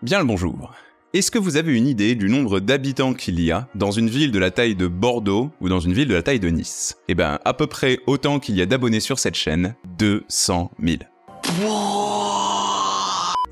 Bien le bonjour. Est-ce que vous avez une idée du nombre d'habitants qu'il y a dans une ville de la taille de Bordeaux ou dans une ville de la taille de Nice? Eh ben, à peu près autant qu'il y a d'abonnés sur cette chaîne, 200 000.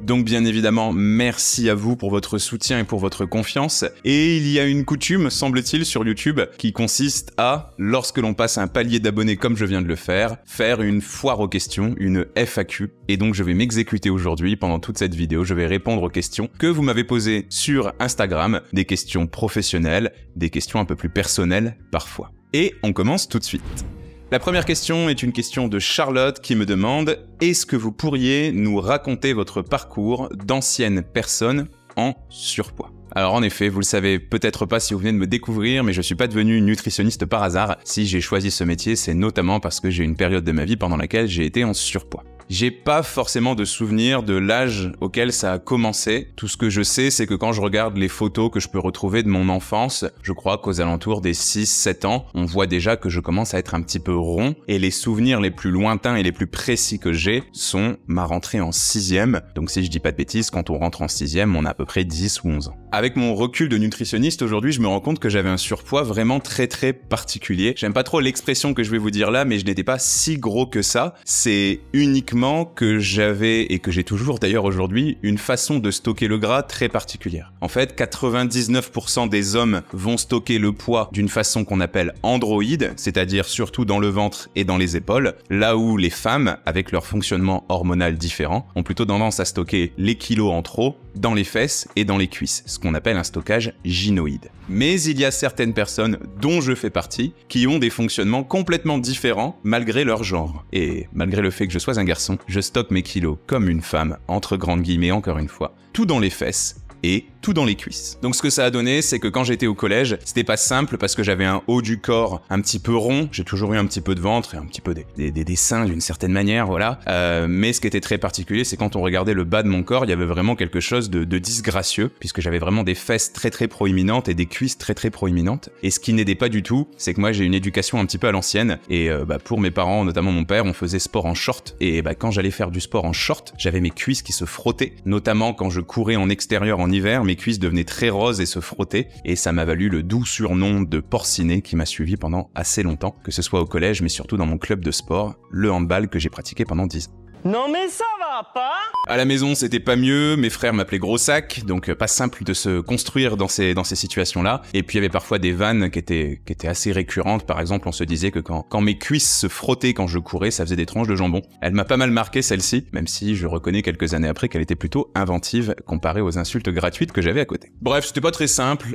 Donc bien évidemment, merci à vous pour votre soutien et pour votre confiance. Et il y a une coutume, semble-t-il, sur YouTube, qui consiste à, lorsque l'on passe un palier d'abonnés comme je viens de le faire une foire aux questions, une FAQ. Et donc je vais m'exécuter aujourd'hui, pendant toute cette vidéo, je vais répondre aux questions que vous m'avez posées sur Instagram, des questions professionnelles, des questions un peu plus personnelles parfois. Et on commence tout de suite. La première question est une question de Charlotte qui me demande « Est-ce que vous pourriez nous raconter votre parcours d'ancienne personne en surpoids ?» Alors en effet, vous le savez peut-être pas si vous venez de me découvrir, mais je suis pas devenu nutritionniste par hasard. Si j'ai choisi ce métier, c'est notamment parce que j'ai une période de ma vie pendant laquelle j'ai été en surpoids. J'ai pas forcément de souvenir de l'âge auquel ça a commencé. Tout ce que je sais, c'est que quand je regarde les photos que je peux retrouver de mon enfance, je crois qu'aux alentours des 6-7 ans, on voit déjà que je commence à être un petit peu rond. Et les souvenirs les plus lointains et les plus précis que j'ai sont ma rentrée en 6e. Donc si je dis pas de bêtises, quand on rentre en 6e, on a à peu près 10 ou 11 ans. Avec mon recul de nutritionniste, aujourd'hui, je me rends compte que j'avais un surpoids vraiment très particulier. J'aime pas trop l'expression que je vais vous dire là, mais je n'étais pas si gros que ça. C'est uniquement que j'avais, et que j'ai toujours d'ailleurs aujourd'hui, une façon de stocker le gras très particulière. En fait, 99% des hommes vont stocker le poids d'une façon qu'on appelle androïde, c'est-à-dire surtout dans le ventre et dans les épaules, là où les femmes, avec leur fonctionnement hormonal différent, ont plutôt tendance à stocker les kilos en trop dans les fesses et dans les cuisses, ce qu'on appelle un stockage gynoïde. Mais il y a certaines personnes, dont je fais partie, qui ont des fonctionnements complètement différents malgré leur genre. Et malgré le fait que je sois un garçon, je stocke mes kilos comme une femme, entre grandes guillemets encore une fois, tout dans les fesses et tout dans les cuisses. Donc ce que ça a donné, c'est que quand j'étais au collège, c'était pas simple parce que j'avais un haut du corps un petit peu rond, j'ai toujours eu un petit peu de ventre et un petit peu des seins d'une certaine manière, voilà. Mais ce qui était très particulier, c'est quand on regardait le bas de mon corps, il y avait vraiment quelque chose de disgracieux, puisque j'avais vraiment des fesses très proéminentes et des cuisses très proéminentes. Et ce qui n'aidait pas du tout, c'est que moi j'ai une éducation un petit peu à l'ancienne, et pour mes parents, notamment mon père, on faisait sport en short, et quand j'allais faire du sport en short, j'avais mes cuisses qui se frottaient, notamment quand je courais en extérieur en hiver, mes cuisses devenaient très roses et se frottaient, et ça m'a valu le doux surnom de porciné qui m'a suivi pendant assez longtemps, que ce soit au collège mais surtout dans mon club de sport, le handball que j'ai pratiqué pendant 10 ans. Non mais ça va pas! À la maison, c'était pas mieux, mes frères m'appelaient gros sac, donc pas simple de se construire dans ces situations-là. Et puis il y avait parfois des vannes qui étaient assez récurrentes. Par exemple, on se disait que quand mes cuisses se frottaient quand je courais, ça faisait des tranches de jambon. Elle m'a pas mal marqué celle-ci, même si je reconnais quelques années après qu'elle était plutôt inventive comparée aux insultes gratuites que j'avais à côté. Bref, c'était pas très simple,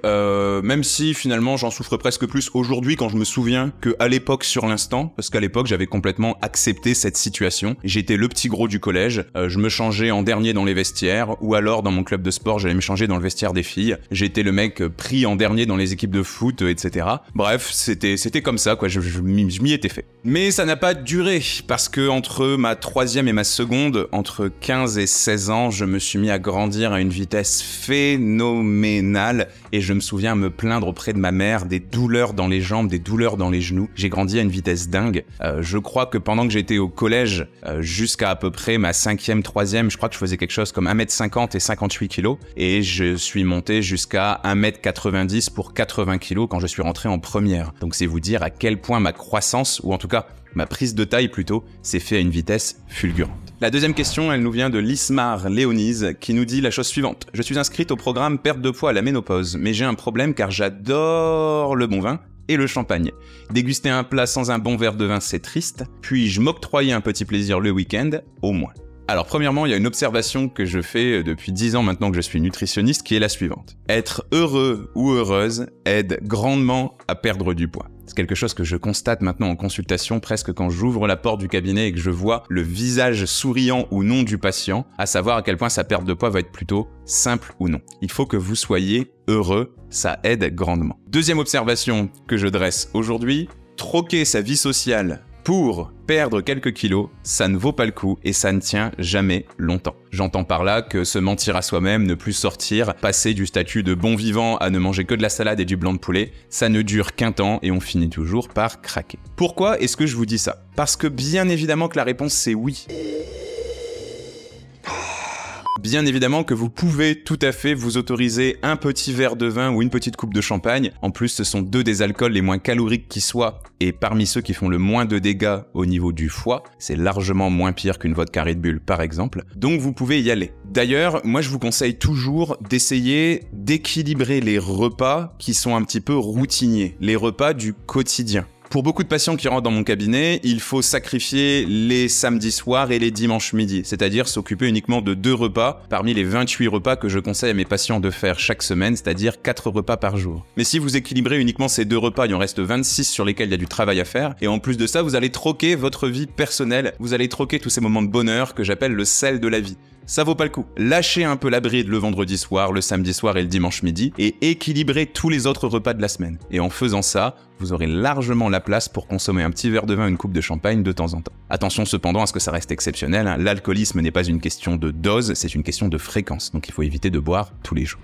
même si finalement j'en souffre presque plus aujourd'hui quand je me souviens qu'à l'époque sur l'instant, parce qu'à l'époque j'avais complètement accepté cette situation. J'étais le petit gros du collège, je me changeais en dernier dans les vestiaires, ou alors dans mon club de sport j'allais me changer dans le vestiaire des filles, j'étais le mec pris en dernier dans les équipes de foot, etc. Bref, c'était comme ça quoi, je m'y étais fait. Mais ça n'a pas duré, parce que entre ma troisième et ma seconde, entre 15 et 16 ans, je me suis mis à grandir à une vitesse phénoménale, et je me souviens me plaindre auprès de ma mère des douleurs dans les jambes, des douleurs dans les genoux. J'ai grandi à une vitesse dingue. Je crois que pendant que j'étais au collège, jusqu'à à peu près ma 5e, 3e, je crois que je faisais quelque chose comme 1m50 et 58 kg, et je suis monté jusqu'à 1m90 pour 80 kg quand je suis rentré en première. Donc c'est vous dire à quel point ma croissance, ou en tout cas ma prise de taille plutôt, s'est fait à une vitesse fulgurante. La deuxième question, elle nous vient de Lismar Léonise, qui nous dit la chose suivante. Je suis inscrite au programme perte de poids à la ménopause, mais j'ai un problème car j'adore le bon vin et le champagne. Déguster un plat sans un bon verre de vin, c'est triste. Puis-je m'octroyer un petit plaisir le week-end, au moins? Alors premièrement, il y a une observation que je fais depuis 10 ans maintenant que je suis nutritionniste, qui est la suivante. Être heureux ou heureuse aide grandement à perdre du poids. C'est quelque chose que je constate maintenant en consultation presque quand j'ouvre la porte du cabinet et que je vois le visage souriant ou non du patient, à savoir à quel point sa perte de poids va être plutôt simple ou non. Il faut que vous soyez heureux, ça aide grandement. Deuxième observation que je dresse aujourd'hui, troquer sa vie sociale pour perdre quelques kilos, ça ne vaut pas le coup et ça ne tient jamais longtemps. J'entends par là que se mentir à soi-même, ne plus sortir, passer du statut de bon vivant à ne manger que de la salade et du blanc de poulet, ça ne dure qu'un temps et on finit toujours par craquer. Pourquoi est-ce que je vous dis ça? Parce que bien évidemment que la réponse c'est oui. Bien évidemment que vous pouvez tout à fait vous autoriser un petit verre de vin ou une petite coupe de champagne. En plus, ce sont deux des alcools les moins caloriques qui soient, et parmi ceux qui font le moins de dégâts au niveau du foie, c'est largement moins pire qu'une vodka Red Bull par exemple. Donc vous pouvez y aller. D'ailleurs, moi je vous conseille toujours d'essayer d'équilibrer les repas qui sont un petit peu routiniers, les repas du quotidien. Pour beaucoup de patients qui rentrent dans mon cabinet, il faut sacrifier les samedis soirs et les dimanches midi, c'est-à-dire s'occuper uniquement de 2 repas parmi les 28 repas que je conseille à mes patients de faire chaque semaine, c'est-à-dire 4 repas par jour. Mais si vous équilibrez uniquement ces 2 repas, il en reste 26 sur lesquels il y a du travail à faire, et en plus de ça, vous allez troquer votre vie personnelle, vous allez troquer tous ces moments de bonheur que j'appelle le sel de la vie. Ça vaut pas le coup. Lâchez un peu la bride le vendredi soir, le samedi soir et le dimanche midi et équilibrez tous les autres repas de la semaine. Et en faisant ça, vous aurez largement la place pour consommer un petit verre de vin, une coupe de champagne de temps en temps. Attention cependant à ce que ça reste exceptionnel, hein. L'alcoolisme n'est pas une question de dose, c'est une question de fréquence, donc il faut éviter de boire tous les jours.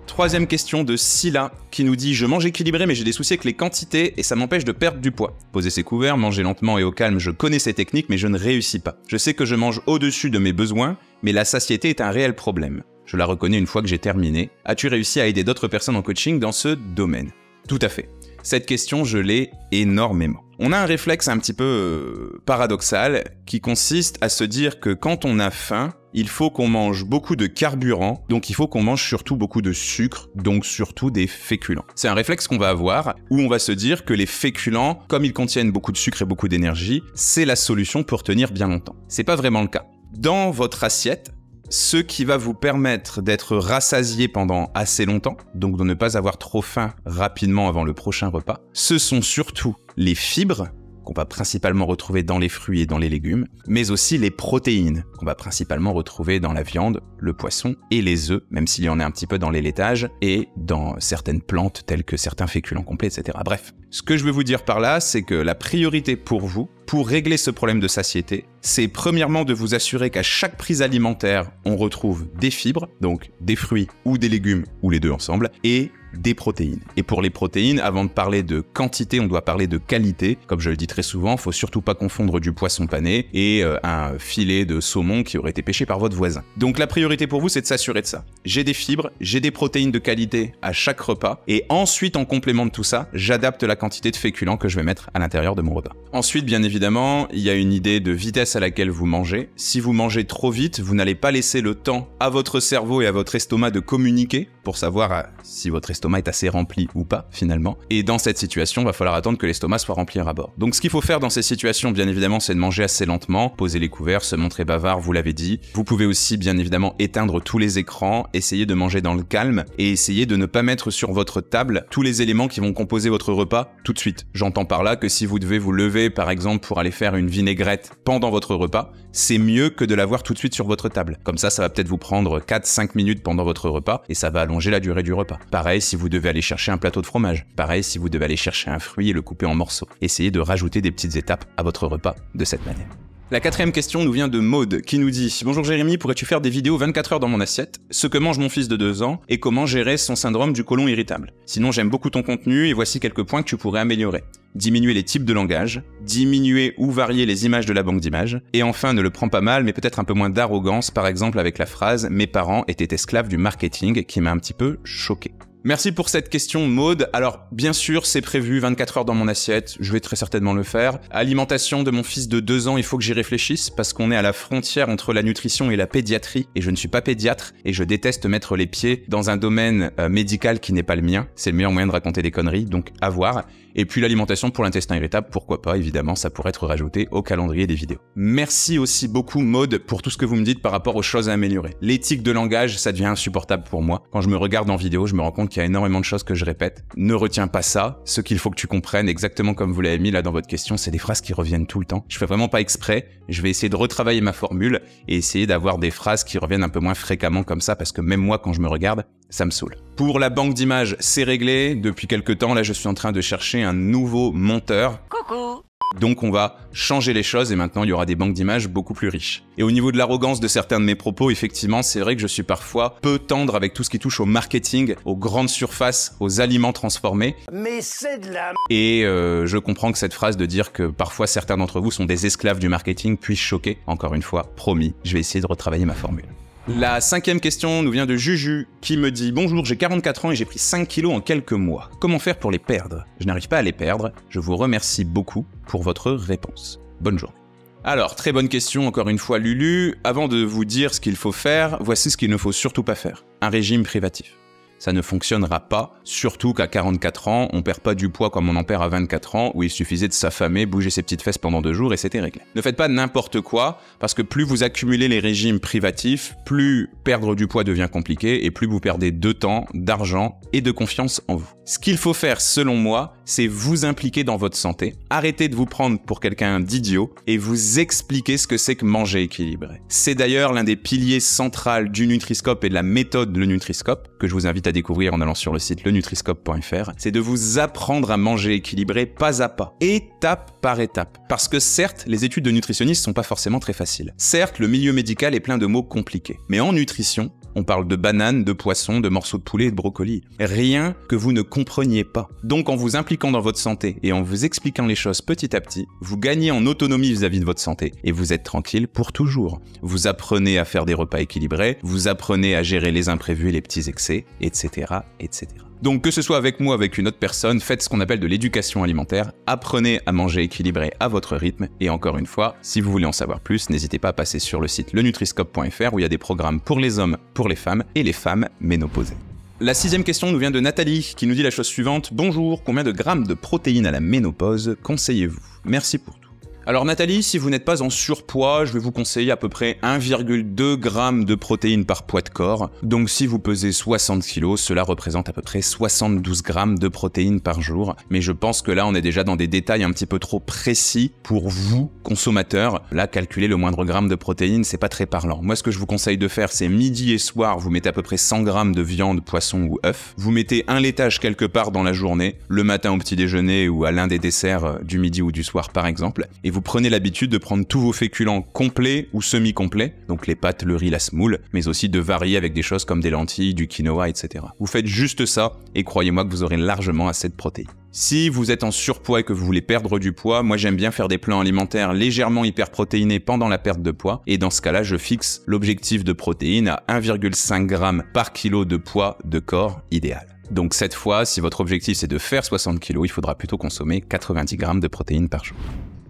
Troisième question de Scylla qui nous dit « Je mange équilibré mais j'ai des soucis avec les quantités et ça m'empêche de perdre du poids. Poser ses couverts, manger lentement et au calme, je connais ces techniques mais je ne réussis pas. Je sais que je mange au-dessus de mes besoins, mais la satiété est un réel problème. Je la reconnais une fois que j'ai terminé. As-tu réussi à aider d'autres personnes en coaching dans ce domaine ?» Tout à fait. Cette question, je l'ai énormément. On a un réflexe un petit peu paradoxal qui consiste à se dire que quand on a faim, il faut qu'on mange beaucoup de carburant, donc il faut qu'on mange surtout beaucoup de sucre, donc surtout des féculents. C'est un réflexe qu'on va avoir où on va se dire que les féculents, comme ils contiennent beaucoup de sucre et beaucoup d'énergie, c'est la solution pour tenir bien longtemps. C'est pas vraiment le cas. Dans votre assiette, ce qui va vous permettre d'être rassasié pendant assez longtemps, donc de ne pas avoir trop faim rapidement avant le prochain repas, ce sont surtout les fibres, qu'on va principalement retrouver dans les fruits et dans les légumes, mais aussi les protéines, qu'on va principalement retrouver dans la viande, le poisson et les œufs, même s'il y en a un petit peu dans les laitages, et dans certaines plantes telles que certains féculents complets, etc. Bref, ce que je veux vous dire par là, c'est que la priorité pour vous, pour régler ce problème de satiété, c'est premièrement de vous assurer qu'à chaque prise alimentaire, on retrouve des fibres, donc des fruits ou des légumes, ou les deux ensemble, et des protéines. Et pour les protéines, avant de parler de quantité, on doit parler de qualité. Comme je le dis très souvent, faut surtout pas confondre du poisson pané et un filet de saumon qui aurait été pêché par votre voisin. Donc la priorité pour vous, c'est de s'assurer de ça. J'ai des fibres, j'ai des protéines de qualité à chaque repas, et ensuite, en complément de tout ça, j'adapte la quantité de féculents que je vais mettre à l'intérieur de mon repas. Ensuite, bien évidemment, il y a une idée de vitesse à laquelle vous mangez. Si vous mangez trop vite, vous n'allez pas laisser le temps à votre cerveau et à votre estomac de communiquer pour savoir si votre estomac est assez rempli ou pas, finalement. Et dans cette situation, il va falloir attendre que l'estomac soit rempli à ras bord. Donc ce qu'il faut faire dans ces situations, bien évidemment, c'est de manger assez lentement, poser les couverts, se montrer bavard, vous l'avez dit. Vous pouvez aussi, bien évidemment, éteindre tous les écrans, essayer de manger dans le calme et essayer de ne pas mettre sur votre table tous les éléments qui vont composer votre repas tout de suite. J'entends par là que si vous devez vous lever, par exemple, pour aller faire une vinaigrette pendant votre repas, c'est mieux que de l'avoir tout de suite sur votre table. Comme ça va peut-être vous prendre 4-5 minutes pendant votre repas et ça va allonger la durée du repas. Pareil si vous devez aller chercher un plateau de fromage. Pareil si vous devez aller chercher un fruit et le couper en morceaux. Essayez de rajouter des petites étapes à votre repas de cette manière. La quatrième question nous vient de Maude qui nous dit « Bonjour Jérémy, pourrais-tu faire des vidéos 24 heures dans mon assiette, ce que mange mon fils de 2 ans et comment gérer son syndrome du côlon irritable. Sinon j'aime beaucoup ton contenu et voici quelques points que tu pourrais améliorer. Diminuer les types de langage, diminuer ou varier les images de la banque d'images, et enfin ne le prends pas mal mais peut-être un peu moins d'arrogance, par exemple avec la phrase « Mes parents étaient esclaves du marketing » qui m'a un petit peu choqué. Merci pour cette question, Maude. Alors, bien sûr, c'est prévu 24 heures dans mon assiette. Je vais très certainement le faire. Alimentation de mon fils de 2 ans, il faut que j'y réfléchisse parce qu'on est à la frontière entre la nutrition et la pédiatrie. Et je ne suis pas pédiatre et je déteste mettre les pieds dans un domaine médical qui n'est pas le mien. C'est le meilleur moyen de raconter des conneries, donc à voir. Et puis l'alimentation pour l'intestin irritable, pourquoi pas, évidemment, ça pourrait être rajouté au calendrier des vidéos. Merci aussi beaucoup, Maude, pour tout ce que vous me dites par rapport aux choses à améliorer. L'éthique de langage, ça devient insupportable pour moi. Quand je me regarde en vidéo, je me rends compte qu'il y a énormément de choses que je répète. Ne retiens pas ça. Ce qu'il faut que tu comprennes, exactement comme vous l'avez mis là dans votre question, c'est des phrases qui reviennent tout le temps. Je fais vraiment pas exprès. Je vais essayer de retravailler ma formule et essayer d'avoir des phrases qui reviennent un peu moins fréquemment comme ça parce que même moi, quand je me regarde, ça me saoule. Pour la banque d'images, c'est réglé. Depuis quelques temps, là, je suis en train de chercher un nouveau monteur. Coucou. Donc on va changer les choses et maintenant il y aura des banques d'images beaucoup plus riches. Et au niveau de l'arrogance de certains de mes propos, effectivement, c'est vrai que je suis parfois peu tendre avec tout ce qui touche au marketing, aux grandes surfaces, aux aliments transformés. Mais c'est de la... Et je comprends que cette phrase de dire que parfois certains d'entre vous sont des esclaves du marketing puisse choquer. Encore une fois, promis, je vais essayer de retravailler ma formule. La 5e question nous vient de Juju, qui me dit « Bonjour, j'ai 44 ans et j'ai pris 5 kilos en quelques mois. Comment faire pour les perdre? Je n'arrive pas à les perdre. Je vous remercie beaucoup pour votre réponse. Bonne journée. » Alors, très bonne question, encore une fois Lulu. Avant de vous dire ce qu'il faut faire, voici ce qu'il ne faut surtout pas faire. Un régime privatif. Ça ne fonctionnera pas, surtout qu'à 44 ans, on perd pas du poids comme on en perd à 24 ans, où il suffisait de s'affamer, bouger ses petites fesses pendant 2 jours et c'était réglé. Ne faites pas n'importe quoi, parce que plus vous accumulez les régimes privatifs, plus perdre du poids devient compliqué et plus vous perdez de temps, d'argent et de confiance en vous. Ce qu'il faut faire, selon moi, c'est vous impliquer dans votre santé, arrêter de vous prendre pour quelqu'un d'idiot et vous expliquer ce que c'est que manger équilibré. C'est d'ailleurs l'un des piliers centraux du Nutri-Scope et de la méthode Le Nutri-Scope, que je vous invite à découvrir en allant sur le site lenutriscope.fr, c'est de vous apprendre à manger équilibré pas à pas, étape par étape. Parce que certes, les études de nutritionnistes sont pas forcément très faciles. Certes, le milieu médical est plein de mots compliqués. Mais en nutrition, on parle de bananes, de poissons, de morceaux de poulet et de brocolis. Rien que vous ne compreniez pas. Donc en vous impliquant dans votre santé et en vous expliquant les choses petit à petit, vous gagnez en autonomie vis-à-vis de votre santé et vous êtes tranquille pour toujours. Vous apprenez à faire des repas équilibrés, vous apprenez à gérer les imprévus et les petits excès, etc., etc. Donc que ce soit avec moi ou avec une autre personne, faites ce qu'on appelle de l'éducation alimentaire, apprenez à manger équilibré à votre rythme, et encore une fois, si vous voulez en savoir plus, n'hésitez pas à passer sur le site lenutriscope.fr où il y a des programmes pour les hommes, pour les femmes, et les femmes ménopausées. La 6e question nous vient de Nathalie, qui nous dit la chose suivante. « Bonjour, combien de grammes de protéines à la ménopause conseillez-vous? Merci pour tout. » Alors Nathalie, si vous n'êtes pas en surpoids, je vais vous conseiller à peu près 1,2 g de protéines par poids de corps. Donc si vous pesez 60 kg, cela représente à peu près 72 g de protéines par jour. Mais je pense que là, on est déjà dans des détails un petit peu trop précis pour vous, consommateurs. Là, calculer le moindre gramme de protéines, c'est pas très parlant. Moi, ce que je vous conseille de faire, c'est midi et soir, vous mettez à peu près 100 g de viande, poisson ou œuf. Vous mettez un laitage quelque part dans la journée, le matin au petit déjeuner ou à l'un des desserts du midi ou du soir par exemple. Et vous prenez l'habitude de prendre tous vos féculents complets ou semi-complets, donc les pâtes, le riz, la semoule, mais aussi de varier avec des choses comme des lentilles, du quinoa, etc. Vous faites juste ça et croyez-moi que vous aurez largement assez de protéines. Si vous êtes en surpoids et que vous voulez perdre du poids, moi j'aime bien faire des plans alimentaires légèrement hyperprotéinés pendant la perte de poids et dans ce cas-là, je fixe l'objectif de protéines à 1,5 g par kilo de poids de corps idéal. Donc cette fois, si votre objectif c'est de faire 60 kg, il faudra plutôt consommer 90 g de protéines par jour.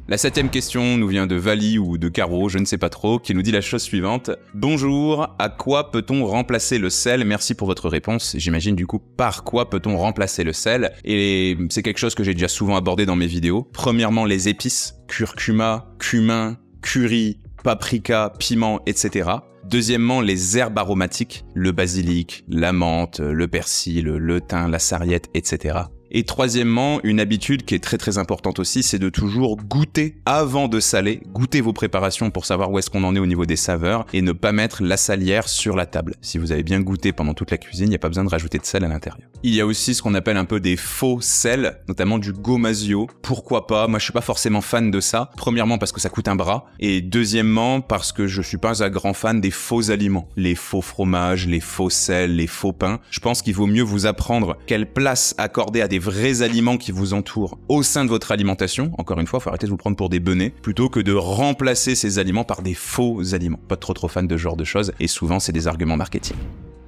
La 7e question nous vient de Vali ou de Caro, je ne sais pas trop, qui nous dit la chose suivante. Bonjour, à quoi peut-on remplacer le sel? Merci pour votre réponse. J'imagine du coup par quoi peut-on remplacer le sel? Et c'est quelque chose que j'ai déjà souvent abordé dans mes vidéos. Premièrement, les épices, curcuma, cumin, curry, paprika, piment, etc. Deuxièmement, les herbes aromatiques, le basilic, la menthe, le persil, le thym, la sarriette, etc. Et troisièmement, une habitude qui est très très importante aussi, c'est de toujours goûter avant de saler, goûter vos préparations pour savoir où est-ce qu'on en est au niveau des saveurs et ne pas mettre la salière sur la table. Si vous avez bien goûté pendant toute la cuisine, il n'y a pas besoin de rajouter de sel à l'intérieur. Il y a aussi ce qu'on appelle un peu des faux sels, notamment du gomasio. Pourquoi pas? Moi je suis pas forcément fan de ça. Premièrement parce que ça coûte un bras et deuxièmement parce que je suis pas un grand fan des faux aliments. Les faux fromages, les faux sels, les faux pains. Je pense qu'il vaut mieux vous apprendre quelle place accorder à des vrais aliments qui vous entourent au sein de votre alimentation. Encore une fois, il faut arrêter de vous prendre pour des benets plutôt que de remplacer ces aliments par des faux aliments. Pas trop fan de ce genre de choses et souvent c'est des arguments marketing.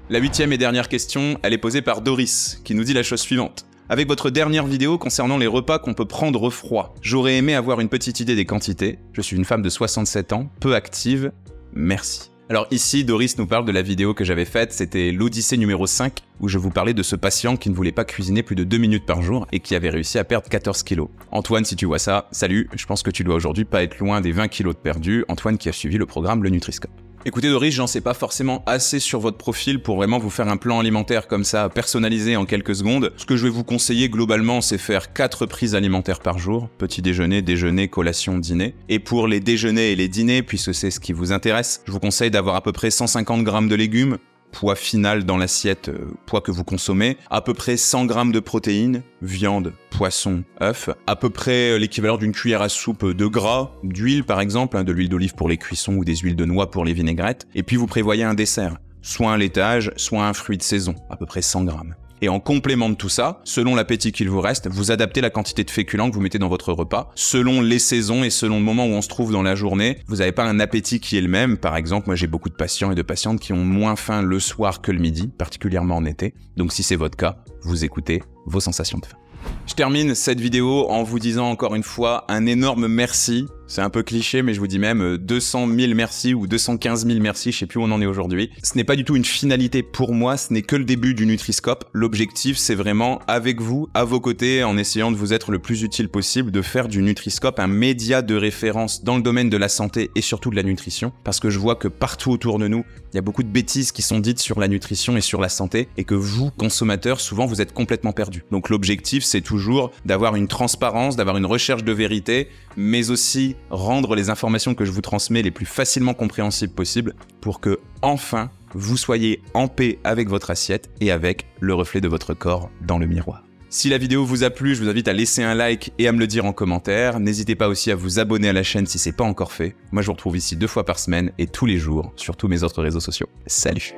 La 8e et dernière question, elle est posée par Doris qui nous dit la chose suivante. Avec votre dernière vidéo concernant les repas qu'on peut prendre froid, j'aurais aimé avoir une petite idée des quantités. Je suis une femme de 67 ans, peu active. Merci. Alors ici, Doris nous parle de la vidéo que j'avais faite, c'était l'Odyssée numéro 5, où je vous parlais de ce patient qui ne voulait pas cuisiner plus de 2 minutes par jour et qui avait réussi à perdre 14 kilos. Antoine, si tu vois ça, salut, je pense que tu dois aujourd'hui pas être loin des 20 kilos de perdus, Antoine qui a suivi le programme Le Nutri-Scope. Écoutez Doris, j'en sais pas forcément assez sur votre profil pour vraiment vous faire un plan alimentaire comme ça, personnalisé en quelques secondes. Ce que je vais vous conseiller globalement, c'est faire 4 prises alimentaires par jour, petit déjeuner, déjeuner, collation, dîner. Et pour les déjeuners et les dîners, puisque c'est ce qui vous intéresse, je vous conseille d'avoir à peu près 150 grammes de légumes, poids final dans l'assiette, poids que vous consommez, à peu près 100 grammes de protéines, viande, poisson, œuf, à peu près l'équivalent d'une cuillère à soupe de gras, d'huile par exemple, de l'huile d'olive pour les cuissons ou des huiles de noix pour les vinaigrettes, et puis vous prévoyez un dessert, soit un laitage, soit un fruit de saison, à peu près 100 grammes. Et en complément de tout ça, selon l'appétit qu'il vous reste, vous adaptez la quantité de féculents que vous mettez dans votre repas. Selon les saisons et selon le moment où on se trouve dans la journée, vous n'avez pas un appétit qui est le même. Par exemple, moi j'ai beaucoup de patients et de patientes qui ont moins faim le soir que le midi, particulièrement en été. Donc si c'est votre cas, vous écoutez vos sensations de faim. Je termine cette vidéo en vous disant encore une fois un énorme merci. C'est un peu cliché, mais je vous dis même 200 000 merci ou 215 000 merci, je sais plus où on en est aujourd'hui. Ce n'est pas du tout une finalité pour moi, ce n'est que le début du Nutri-Scope. L'objectif, c'est vraiment avec vous, à vos côtés, en essayant de vous être le plus utile possible, de faire du Nutri-Scope un média de référence dans le domaine de la santé et surtout de la nutrition. Parce que je vois que partout autour de nous, il y a beaucoup de bêtises qui sont dites sur la nutrition et sur la santé, et que vous, consommateurs, souvent vous êtes complètement perdus. Donc l'objectif, c'est toujours d'avoir une transparence, d'avoir une recherche de vérité, mais aussi rendre les informations que je vous transmets les plus facilement compréhensibles possibles pour que, enfin, vous soyez en paix avec votre assiette et avec le reflet de votre corps dans le miroir. Si la vidéo vous a plu, je vous invite à laisser un like et à me le dire en commentaire. N'hésitez pas aussi à vous abonner à la chaîne si c'est pas encore fait. Moi, je vous retrouve ici 2 fois par semaine et tous les jours sur tous mes autres réseaux sociaux. Salut!